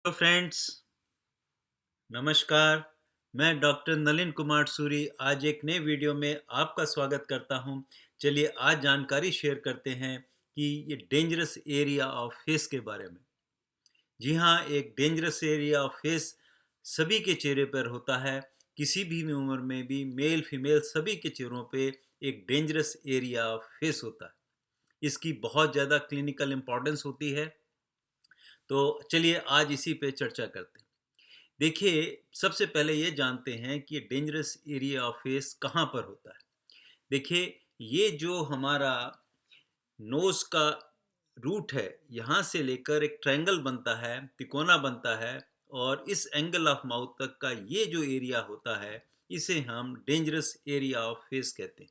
Hello friends, नमस्कार। मैं doctor Nalin Kumar Suri आज एक नए वीडियो में आपका स्वागत करता हूं। चलिए आज जानकारी शेयर करते हैं कि ये डेंजरस एरिया ऑफ फेस के बारे में। जी हाँ, एक डेंजरस एरिया ऑफ फेस सभी के चेहरे पर होता है। किसी भी उम्र में भी मेल फीमेल सभी के चेहरों पे एक डेंजरस एरिया ऑफ फेस होता है। इसकी बहुत ज़्यादा क्लिनिकल इम्पोर्टेंस होती है। तो चलिए आज इसी पे चर्चा करते हैं। देखिए, सबसे पहले ये जानते हैं कि डेंजरस एरिया ऑफ फेस कहाँ पर होता है। देखिए, ये जो हमारा नोज़ का रूट है, यहाँ से लेकर एक ट्रायंगल बनता है, तिकोना बनता है और इस एंगल ऑफ माउथ तक का ये जो एरिया होता है, इसे हम डेंजरस एरिया ऑफ फेस कहते हैं।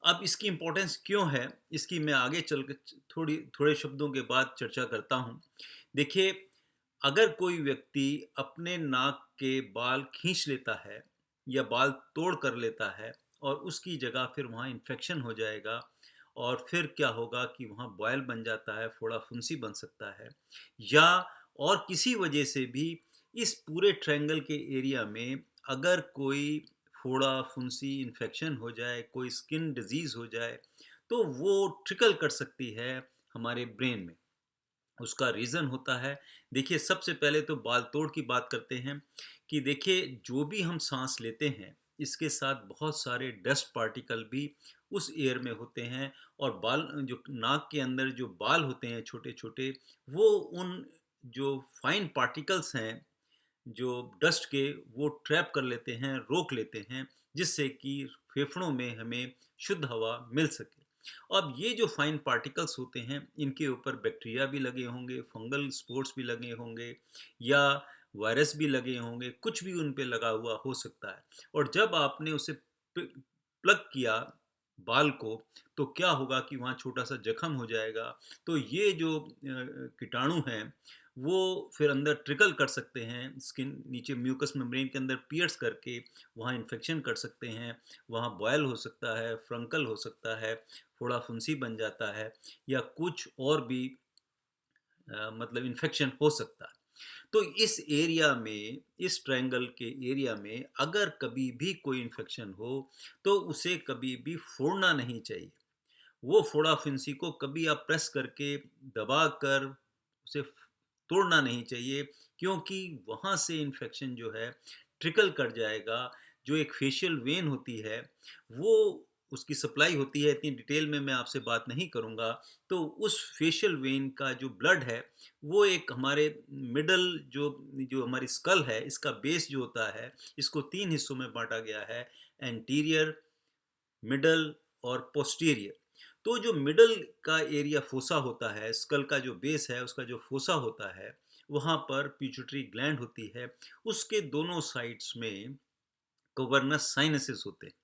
अब इसकी इम्पोर्टेंस क्यों है, इसकी मैं आगे चल के थोड़े शब्दों के बाद चर्चा करता हूँ। देखिए, अगर कोई व्यक्ति अपने नाक के बाल खींच लेता है या बाल तोड़ कर लेता है और उसकी जगह फिर वहाँ इन्फेक्शन हो जाएगा और फिर क्या होगा कि वहाँ बॉयल बन जाता है, फोड़ा फुंसी बन सकता है या और किसी वजह से भी इस पूरे ट्रायंगल के एरिया में अगर कोई फोड़ा फुंसी इन्फेक्शन हो जाए, कोई स्किन डिजीज़ हो जाए, तो वो ट्रिकल कर सकती है हमारे ब्रेन में। उसका रीज़न होता है, देखिए सबसे पहले तो बाल तोड़ की बात करते हैं कि देखिए जो भी हम सांस लेते हैं इसके साथ बहुत सारे डस्ट पार्टिकल भी उस एयर में होते हैं और बाल जो नाक के अंदर जो बाल होते हैं छोटे छोटे, वो उन जो फाइन पार्टिकल्स हैं जो डस्ट के, वो ट्रैप कर लेते हैं, रोक लेते हैं, जिससे कि फेफड़ों में हमें शुद्ध हवा मिल सके। अब ये जो फाइन पार्टिकल्स होते हैं इनके ऊपर बैक्टीरिया भी लगे होंगे, फंगल स्पोर्स भी लगे होंगे या वायरस भी लगे होंगे, कुछ भी उन पे लगा हुआ हो सकता है। और जब आपने उसे प्लग किया बाल को, तो क्या होगा कि वहाँ छोटा सा जख्म हो जाएगा। तो ये जो कीटाणु हैं वो फिर अंदर ट्रिकल कर सकते हैं, स्किन नीचे म्यूकस मेम्ब्रेन के अंदर पियर्स करके वहाँ इन्फेक्शन कर सकते हैं, वहाँ बॉयल हो सकता है, फ्रंकल हो सकता है, फोड़ा फुंसी बन जाता है या कुछ और भी मतलब इन्फेक्शन हो सकता है। तो इस एरिया में, इस ट्रायंगल के एरिया में अगर कभी भी कोई इन्फेक्शन हो तो उसे कभी भी फोड़ना नहीं चाहिए। वो फोड़ा फिंसी को कभी आप प्रेस करके दबा कर उसे तोड़ना नहीं चाहिए, क्योंकि वहाँ से इन्फेक्शन जो है ट्रिकल कर जाएगा। जो एक फेशियल वेन होती है वो, उसकी सप्लाई होती है, इतनी डिटेल में मैं आपसे बात नहीं करूँगा। तो उस फेशियल वेन का जो ब्लड है वो एक हमारे मिडल जो जो हमारी स्कल है, इसका बेस जो होता है, इसको तीन हिस्सों में बांटा गया है, एंटीरियर, मिडल और पोस्टीरियर। तो जो मिडल का एरिया फोसा होता है, स्कल का जो बेस है उसका जो फोसा होता है, वहाँ पर पिट्यूटरी ग्लैंड होती है। उसके दोनों साइड्स में कवर्नस साइनसेस होते हैं,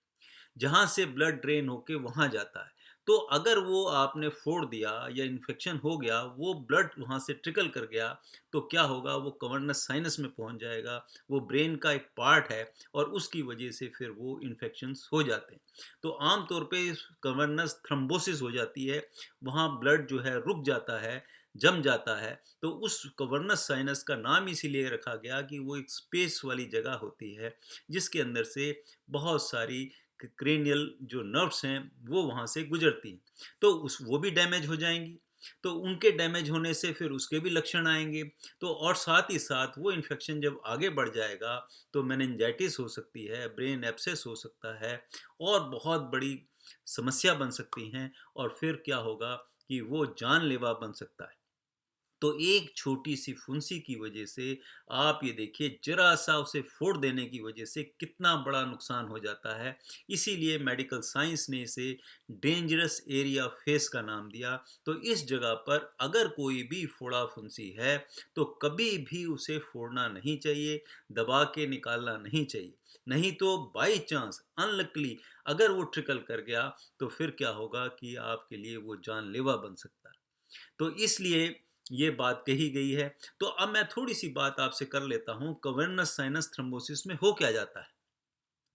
जहाँ से ब्लड ड्रेन होके वहाँ जाता है। तो अगर वो आपने फोड़ दिया या इन्फेक्शन हो गया, वो ब्लड वहाँ से ट्रिकल कर गया, तो क्या होगा, वो कवर्नस साइनस में पहुँच जाएगा। वो ब्रेन का एक पार्ट है और उसकी वजह से फिर वो इन्फेक्शंस हो जाते हैं। तो आम तौर पे कवर्नस थ्रोम्बोसिस हो जाती है, वहाँ ब्लड जो है रुक जाता है, जम जाता है। तो उस कवर्नस साइनस का नाम इसीलिए रखा गया कि वो एक स्पेस वाली जगह होती है, जिसके अंदर से बहुत सारी क्रेनियल जो नर्व्स हैं वो वहाँ से गुजरती हैं। तो उस वो भी डैमेज हो जाएंगी, तो उनके डैमेज होने से फिर उसके भी लक्षण आएंगे। तो और साथ ही साथ वो इन्फेक्शन जब आगे बढ़ जाएगा तो मेनिंजाइटिस हो सकती है, ब्रेन एब्सेस हो सकता है और बहुत बड़ी समस्या बन सकती हैं। और फिर क्या होगा कि वो जानलेवा बन सकता है। तो एक छोटी सी फुंसी की वजह से आप ये देखिए, जरा सा उसे फोड़ देने की वजह से कितना बड़ा नुकसान हो जाता है। इसीलिए मेडिकल साइंस ने इसे डेंजरस एरिया फेस का नाम दिया। तो इस जगह पर अगर कोई भी फोड़ा फुंसी है तो कभी भी उसे फोड़ना नहीं चाहिए, दबा के निकालना नहीं चाहिए। नहीं तो बाई चांस अनलकली अगर वो ट्रिकल कर गया तो फिर क्या होगा कि आपके लिए वो जानलेवा बन सकता है। तो इसलिए ये बात कही गई है। तो अब मैं थोड़ी सी बात आपसे कर लेता हूँ, कवर्नस साइनस थ्रोम्बोसिस में हो क्या जाता है।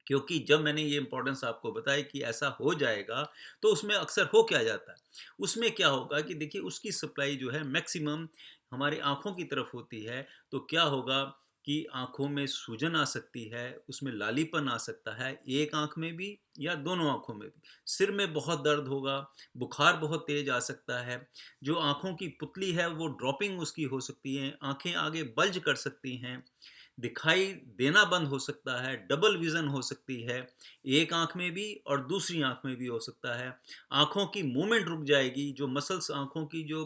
क्योंकि जब मैंने ये इंपॉर्टेंस आपको बताया कि ऐसा हो जाएगा, तो उसमें अक्सर हो क्या जाता है, उसमें क्या होगा कि देखिए उसकी सप्लाई जो है मैक्सिमम हमारी आँखों की तरफ होती है तो क्या होगा कि आँखों में सूजन आ सकती है, उसमें लालीपन आ सकता है, एक आँख में भी या दोनों आँखों में भी। सिर में बहुत दर्द होगा, बुखार बहुत तेज़ आ सकता है, जो आँखों की पुतली है वो ड्रॉपिंग उसकी हो सकती है, आँखें आगे बल्ज कर सकती हैं, दिखाई देना बंद हो सकता है, डबल विज़न हो सकती है, एक आँख में भी और दूसरी आँख में भी हो सकता है। आँखों की मूवमेंट रुक जाएगी, जो मसल्स आँखों की जो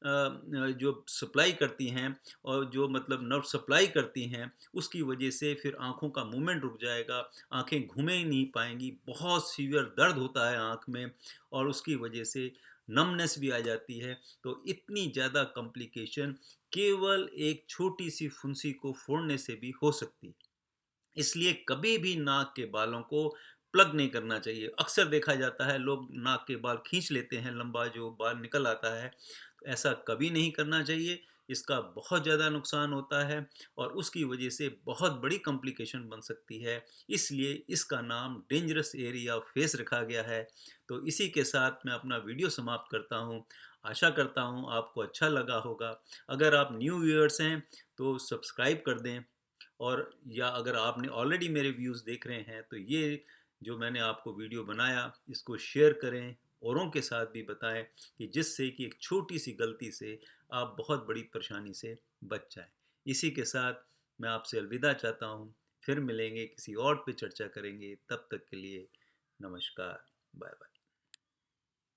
सप्लाई करती हैं और जो मतलब नर्व सप्लाई करती हैं, उसकी वजह से फिर आँखों का मूवमेंट रुक जाएगा, आँखें घूम ही नहीं पाएँगी, बहुत सीवियर दर्द होता है आँख में और उसकी वजह से नमनेस भी आ जाती है। तो इतनी ज़्यादा कॉम्प्लिकेशन केवल एक छोटी-सी फुंसी को फोड़ने से भी हो सकती है। इसलिए कभी भी नाक के बालों को प्लग नहीं करना चाहिए। अक्सर देखा जाता है लोग नाक के बाल खींच लेते हैं, लंबा जो बाल निकल आता है। ऐसा कभी नहीं करना चाहिए, इसका बहुत ज़्यादा नुकसान होता है और उसकी वजह से बहुत बड़ी कॉम्प्लिकेशन बन सकती है। इसलिए इसका नाम डेंजरस एरिया ऑफ फेस रखा गया है। तो इसी के साथ मैं अपना वीडियो समाप्त करता हूँ। आशा करता हूँ आपको अच्छा लगा होगा। अगर आप न्यू व्यूअर्स हैं तो सब्सक्राइब कर दें और या अगर आपने ऑलरेडी मेरे व्यूज़ देख रहे हैं तो ये जो मैंने आपको वीडियो बनाया इसको शेयर करें, औरों के साथ भी बताएं कि जिससे कि एक छोटी सी गलती से आप बहुत बड़ी परेशानी से बच जाएं। इसी के साथ मैं आपसे अलविदा चाहता हूँ। फिर मिलेंगे, किसी और पे चर्चा करेंगे। तब तक के लिए नमस्कार, बाय बाय।